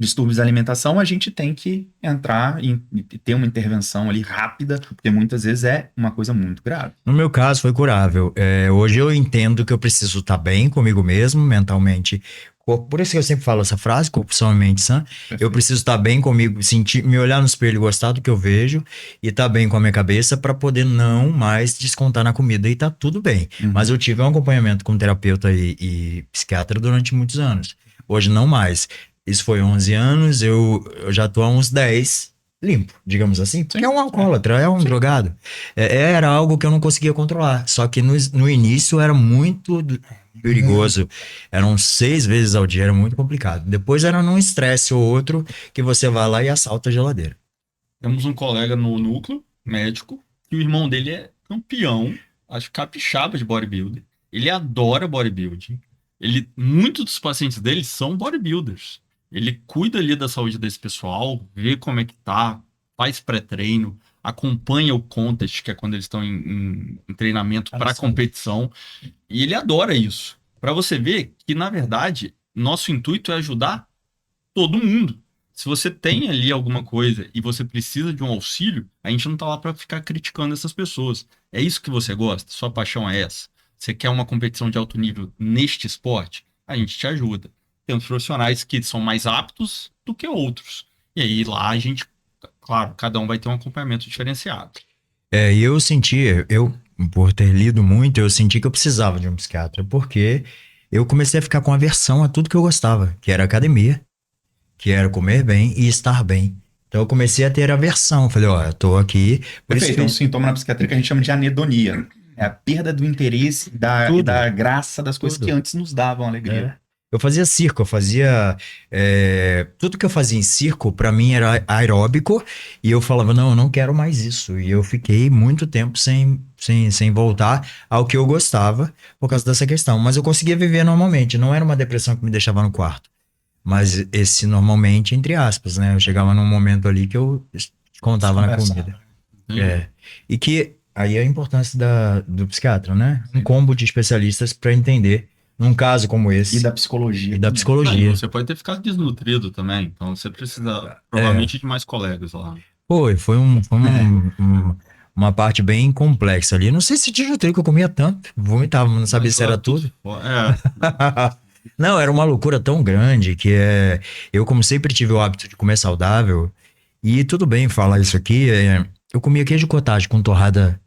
distúrbios da alimentação, a gente tem que entrar e ter uma intervenção ali rápida, porque muitas vezes é uma coisa muito grave. No meu caso, foi curável. Hoje eu entendo que eu preciso estar bem comigo mesmo, mentalmente. Por isso que eu sempre falo essa frase, corpo, são e mente sã. Eu preciso estar bem comigo, sentir, me olhar no espelho e gostar do que eu vejo, e estar bem com a minha cabeça para poder não mais descontar na comida e tá tudo bem. Mas eu tive um acompanhamento com terapeuta e psiquiatra durante muitos anos. Hoje não mais. Isso foi 11 anos, eu já tô há uns 10 limpo, digamos assim, porque é um alcoólatra, é um drogado. Era algo que eu não conseguia controlar, só que no início era muito perigoso. Eram 6 vezes ao dia, era muito complicado. Depois era num estresse ou outro que você vai lá e assalta a geladeira. Temos um colega no núcleo, médico, que o irmão dele é campeão, acho que capixaba de bodybuilder. Ele adora bodybuilding. Muitos dos pacientes dele são bodybuilders. Ele cuida ali da saúde desse pessoal, vê como é que tá, faz pré-treino, acompanha o contest, que é quando eles estão em treinamento para competição, e ele adora isso. Para você ver que, na verdade, nosso intuito é ajudar todo mundo. Se você tem ali alguma coisa e você precisa de um auxílio, a gente não tá lá para ficar criticando essas pessoas. É isso que você gosta? Sua paixão é essa? Você quer uma competição de alto nível neste esporte? A gente te ajuda. Temos profissionais que são mais aptos do que outros. E aí lá a gente, claro, cada um vai ter um acompanhamento diferenciado. E eu senti, por ter lido muito, eu senti que eu precisava de um psiquiatra, porque eu comecei a ficar com aversão a tudo que eu gostava, que era academia, que era comer bem e estar bem. Então eu comecei a ter aversão. Falei, eu tô aqui... Perfeito, é um sintoma na psiquiatria que a gente chama de anedonia. É a perda do interesse e da graça das coisas que antes nos davam alegria. Eu fazia circo, tudo que eu fazia em circo, pra mim era aeróbico, e eu falava, não, eu não quero mais isso. E eu fiquei muito tempo sem voltar ao que eu gostava, por causa dessa questão. Mas eu conseguia viver normalmente, não era uma depressão que me deixava no quarto. Mas esse normalmente, entre aspas, né? Eu chegava num momento ali que eu contava na comida. E que, aí a importância do psiquiatra, né? Um combo de especialistas pra entender num caso como esse. E da psicologia. Você pode ter ficado desnutrido também. Então você precisa, provavelmente, de mais colegas lá. Foi uma parte bem complexa ali. Não sei se desnutrido, que eu comia tanto. Vomitava, não sabia se era tudo. Não, era uma loucura tão grande que eu, como sempre tive o hábito de comer saudável, e tudo bem falar isso aqui, eu comia queijo cottage com torrada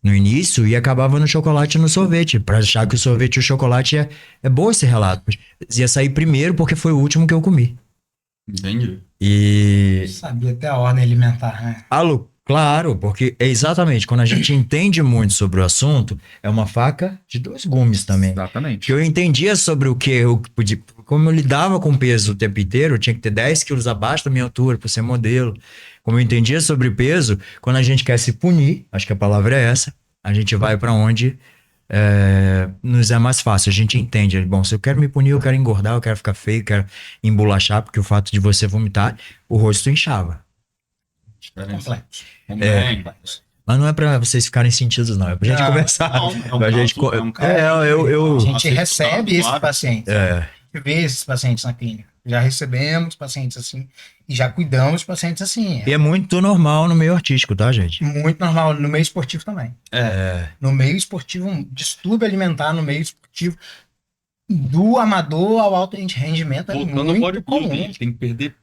no início e acabava no chocolate e no sorvete, pra achar que o sorvete e o chocolate é bom esse relato. Ia sair primeiro porque foi o último que eu comi. Entendi. E... Sabia até a ordem alimentar, né? Claro, porque é exatamente, quando a gente entende muito sobre o assunto, é uma faca de 2 gumes também. Exatamente. Que eu entendia sobre o que eu podia... Como eu lidava com peso o tempo inteiro, eu tinha que ter 10 quilos abaixo da minha altura para ser modelo. Como eu entendia sobre peso, quando a gente quer se punir, acho que a palavra é essa, a gente vai para onde nos é mais fácil. A gente entende, bom, se eu quero me punir, eu quero engordar, eu quero ficar feio, eu quero embolachar, porque o fato de você vomitar, o rosto inchava. Complexo. Mas não é pra vocês ficarem sentidos, não. É pra gente conversar. A gente recebe esses pacientes. A gente vê esses pacientes na clínica. Já recebemos pacientes assim. E já cuidamos de pacientes assim. E é muito normal no meio artístico, tá, gente? Muito normal. No meio esportivo também. No meio esportivo, um distúrbio alimentar no meio esportivo, do amador ao alto rendimento, é muito comum. Tem que perder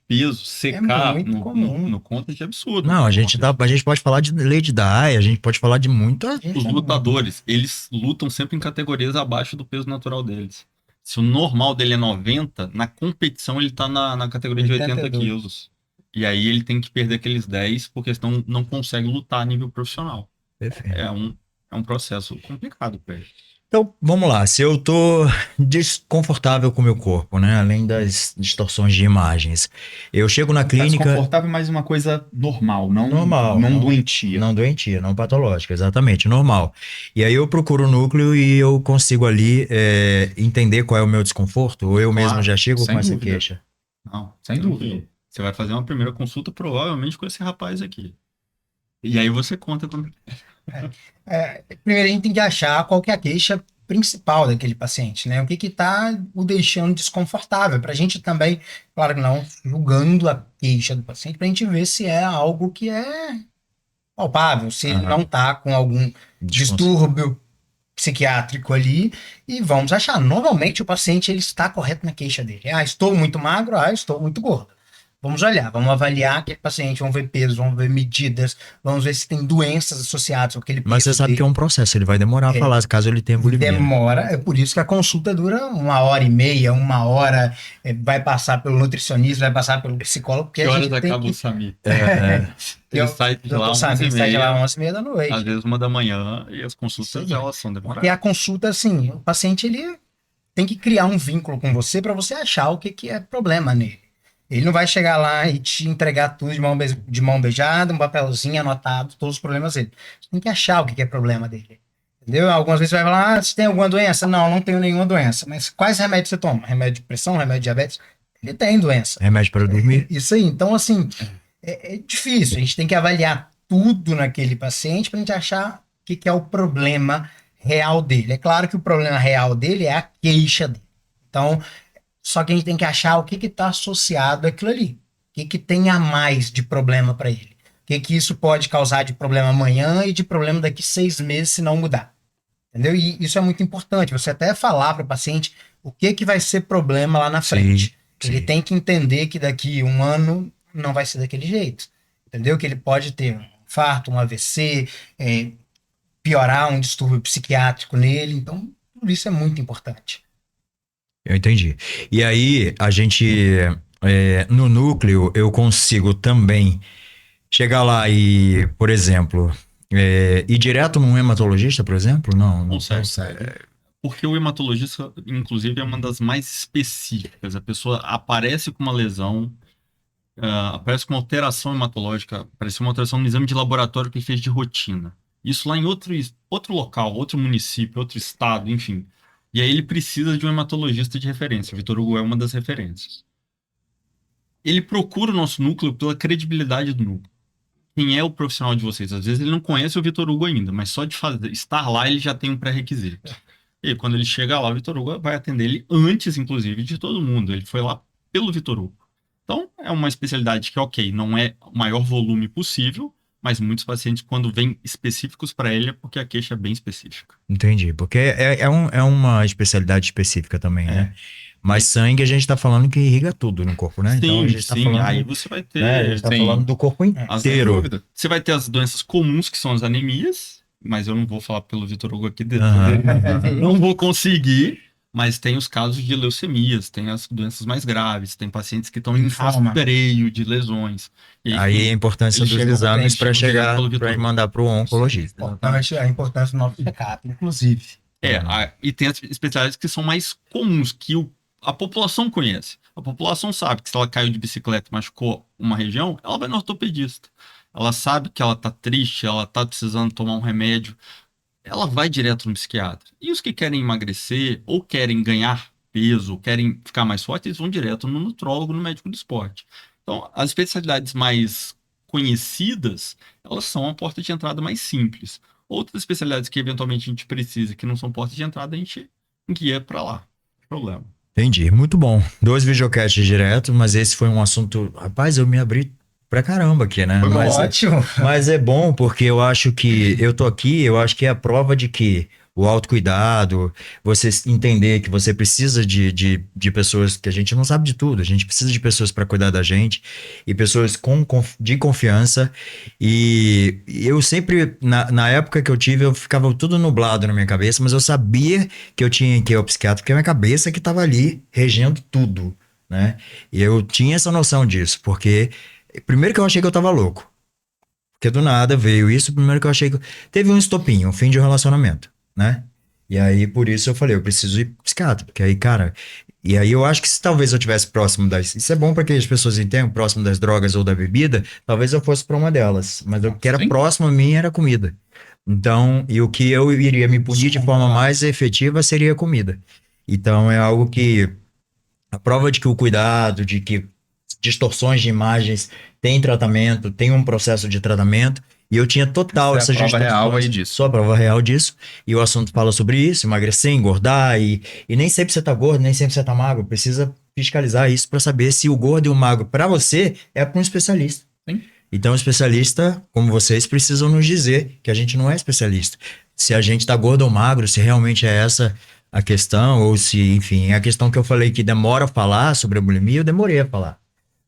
peso, secar no contest é absurdo. Não, a gente pode falar de Lady Di, a gente pode falar de muito. Os lutadores, eles lutam sempre em categorias abaixo do peso natural deles. Se o normal dele é 90, na competição ele tá na categoria de 80 quilos. E aí ele tem que perder aqueles 10, porque senão não consegue lutar a nível profissional. Perfeito. É um processo complicado pra ele. Então, vamos lá. Se eu tô desconfortável com o meu corpo, né? Além das distorções de imagens. Eu chego na clínica... Desconfortável, mas uma coisa normal, não doentia. Não doentia, não patológica, exatamente, normal. E aí eu procuro o núcleo e eu consigo ali entender qual é o meu desconforto, ou eu mesmo já chego com essa queixa. Não, sem dúvida. Você vai fazer uma primeira consulta provavelmente com esse rapaz aqui. E aí você conta como... Primeiro a gente tem que achar qual que é a queixa principal daquele paciente, né? O que está o deixando desconfortável, para a gente também, claro que não julgando a queixa do paciente, para a gente ver se é algo que é palpável, se ele não está com algum distúrbio psiquiátrico ali, e vamos achar. Normalmente o paciente ele está correto na queixa dele. Estou muito magro, estou muito gordo. Vamos olhar, vamos avaliar aquele paciente, vamos ver peso, vamos ver medidas, vamos ver se tem doenças associadas com aquele peso. Mas você sabe que é um processo, ele vai demorar a falar, caso ele tenha bulimia. Demora, é por isso que a consulta dura 1h30, 1 hora, vai passar pelo nutricionista, vai passar pelo psicólogo. Porque que a horas gente acaba o Sami? Ele sai de lá 11h30 da noite. Às vezes 1 da manhã, e as consultas elas são demoradas. Porque a consulta, assim, o paciente ele tem que criar um vínculo com você para você achar o que é problema nele. Ele não vai chegar lá e te entregar tudo de mão beijada, um papelzinho anotado, todos os problemas dele. Você tem que achar o que é problema dele. Entendeu? Algumas vezes você vai falar, você tem alguma doença? Não tenho nenhuma doença. Mas quais remédios você toma? Remédio de pressão, remédio de diabetes? Ele tem doença. Remédio para dormir? Isso aí. Então, assim, é difícil. A gente tem que avaliar tudo naquele paciente para a gente achar o que é o problema real dele. É claro que o problema real dele é a queixa dele. Então, só que a gente tem que achar o que está associado àquilo ali. O que tem a mais de problema para ele. O que isso pode causar de problema amanhã e de problema daqui 6 meses se não mudar. Entendeu? E isso é muito importante. Você até falar para o paciente o que vai ser problema lá na frente. Sim. Ele tem que entender que daqui 1 ano não vai ser daquele jeito. Entendeu? Que ele pode ter um infarto, um AVC, piorar um distúrbio psiquiátrico nele. Então, tudo isso é muito importante. Eu entendi. E aí, a gente, no núcleo, eu consigo também chegar lá e, por exemplo, ir direto num hematologista, por exemplo? Não consegue. Porque o hematologista, inclusive, é uma das mais específicas. A pessoa aparece com uma lesão, aparece com uma alteração hematológica, apareceu uma alteração no exame de laboratório que ele fez de rotina. Isso lá em outro local, outro município, outro estado, enfim. E aí ele precisa de um hematologista de referência. O Vitor Hugo é uma das referências. Ele procura o nosso núcleo pela credibilidade do núcleo. Quem é o profissional de vocês? Às vezes ele não conhece o Vitor Hugo ainda, mas só de estar lá ele já tem um pré-requisito. E quando ele chega lá, o Vitor Hugo vai atender ele antes, inclusive, de todo mundo. Ele foi lá pelo Vitor Hugo. Então, é uma especialidade que, ok, não é o maior volume possível, mas muitos pacientes, quando vêm específicos para ele, é porque a queixa é bem específica. Entendi, porque é uma especialidade específica também, né? Mas sangue a gente tá falando que irriga tudo no corpo, né? Sim, então a gente tá falando, aí você vai ter... a gente tá falando do corpo inteiro. Você vai ter as doenças comuns, que são as anemias, mas eu não vou falar pelo Vitor Hugo aqui dentro. Não vou conseguir, mas tem os casos de leucemias, tem as doenças mais graves, tem pacientes que estão em rastreio de lesões. Aí a importância dos exames para chegar, para mandar para o oncologista. A importância do nosso check-up, inclusive. E tem as especialidades que são mais comuns, que a população conhece. A população sabe que se ela caiu de bicicleta e machucou uma região, ela vai no ortopedista. Ela sabe que ela tá triste, ela tá precisando tomar um remédio, ela vai direto no psiquiatra. E os que querem emagrecer, ou querem ganhar peso, ou querem ficar mais fortes, eles vão direto no nutrólogo, no médico do esporte. Então, as especialidades mais conhecidas, elas são a porta de entrada mais simples. Outras especialidades que eventualmente a gente precisa, que não são portas de entrada, a gente guia para lá. Problema. Entendi, muito bom. 2 videocasts direto, mas esse foi um assunto... Rapaz, eu me abri pra caramba aqui, né? Ótimo. Mas é bom porque eu acho que eu tô aqui, eu acho que é a prova de que o autocuidado, você entender que você precisa de pessoas, que a gente não sabe de tudo, a gente precisa de pessoas para cuidar da gente e pessoas de confiança. E eu sempre, na época que eu tive, eu ficava tudo nublado na minha cabeça, mas eu sabia que eu tinha que ir ao psiquiatra, porque a minha cabeça que estava ali regendo tudo, né? E eu tinha essa noção disso, porque primeiro que eu achei que eu tava louco, porque do nada veio isso, primeiro que eu achei que teve um estopim, um fim de um relacionamento, né? E aí, por isso eu falei, eu preciso ir pro psiquiatra, porque aí, cara, e aí eu acho que se talvez eu tivesse próximo isso é bom para que as pessoas entendam, próximo das drogas ou da bebida, talvez eu fosse para uma delas, mas o que era próximo a mim era a comida. Então, e o que eu iria me punir de forma mais efetiva seria a comida. Então, é algo que, a prova de que o cuidado, de que distorções de imagens tem tratamento, tem um processo de tratamento, E eu tinha total essa prova gestão de real esforço. aí disso. Sou a prova real disso. E o assunto fala sobre isso, emagrecer, engordar. E nem sempre você tá gordo, nem sempre você tá magro. Precisa fiscalizar isso para saber se o gordo e o magro para você é para um especialista. Sim. Então, o especialista, como vocês, precisam nos dizer que a gente não é especialista. Se a gente tá gordo ou magro, se realmente é essa a questão, ou se, enfim, a questão que eu falei que demora a falar sobre a bulimia, eu demorei a falar,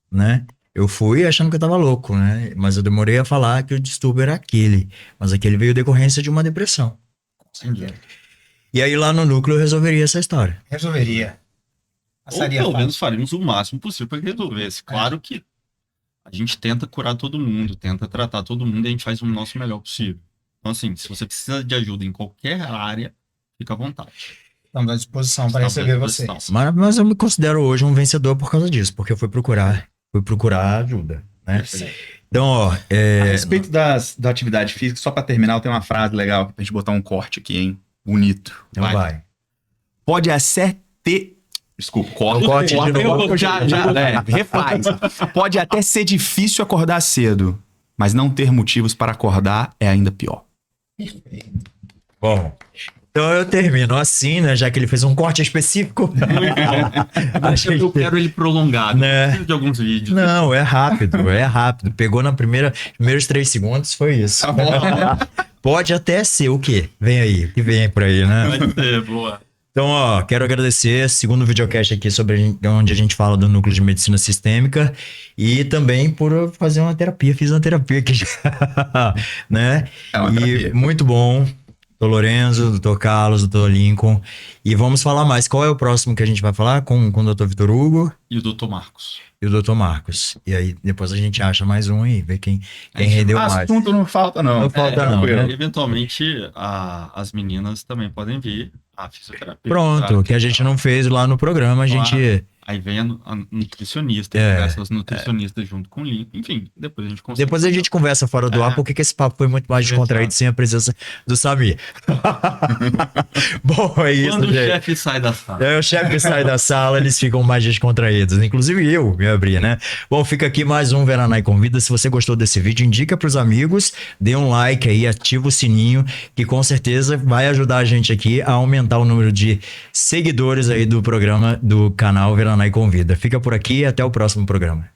né? Eu fui achando que eu tava louco, né? Mas eu demorei a falar que o distúrbio era aquele. Mas aquele veio decorrência de uma depressão. E aí lá no núcleo eu resolveria essa história. Resolveria. Ou Passaria pelo fácil. menos faríamos o máximo possível para que resolvesse. Claro que a gente tenta curar todo mundo, tenta tratar todo mundo e a gente faz o nosso melhor possível. Então, assim, se você precisa de ajuda em qualquer área, fica à vontade. Estamos à disposição para Estamos à receber disposição. vocês. Mas eu me considero hoje um vencedor por causa disso, porque eu fui procurar ajuda, né? Então, ó, A respeito da atividade física, só pra terminar, eu tenho uma frase legal pra gente botar um corte aqui, hein? Bonito. então vai. Pode até ter... Desculpa, corte de novo. Refaz. Pode até ser difícil acordar cedo, mas não ter motivos para acordar é ainda pior. Bom, então eu termino assim, né? Já que ele fez um corte específico. Eu quero ele prolongado. Né? Preciso de alguns vídeos. Não, é rápido. Pegou na primeiros 3 segundos, foi isso. Tá bom. Pode até ser o quê? Vem aí, o que vem por aí, né? Vai ser, boa. Então, ó, quero agradecer, segundo videocast aqui sobre onde a gente fala do núcleo de medicina sistêmica e também por fazer uma terapia, fiz uma terapia aqui já, né? É uma E terapia. muito bom, doutor Lorenzo, doutor Carlos, doutor Lincoln, e vamos falar mais. Qual é o próximo que a gente vai falar com o doutor Vitor Hugo E o Dr. Marcos? e o doutor Marcos? E aí depois a gente acha mais um e vê quem rendeu mais. Assunto não falta, não. Não falta não, tranquilo. né? Eventualmente, as meninas também podem vir à fisioterapia. Pronto, tá? que a gente não fez lá no programa, a gente... Aí vem a nutricionista, conversa as nutricionistas junto com o Link. Enfim, depois a gente consegue. Depois a gente conversa fora do ar, porque que esse papo foi muito mais descontraído sem a presença do Samir. Bom, é isso, Quando o gente. chefe sai da sala. É, o chefe sai da sala, eles ficam mais descontraídos. Inclusive eu me abri, né? Bom, fica aqui mais um Veranai Convida. Se você gostou desse vídeo, indica pros amigos, dê um like aí, ativa o sininho, que com certeza vai ajudar a gente aqui a aumentar o número de seguidores aí do programa, do canal Veranai Convida. Fica por aqui e até o próximo programa.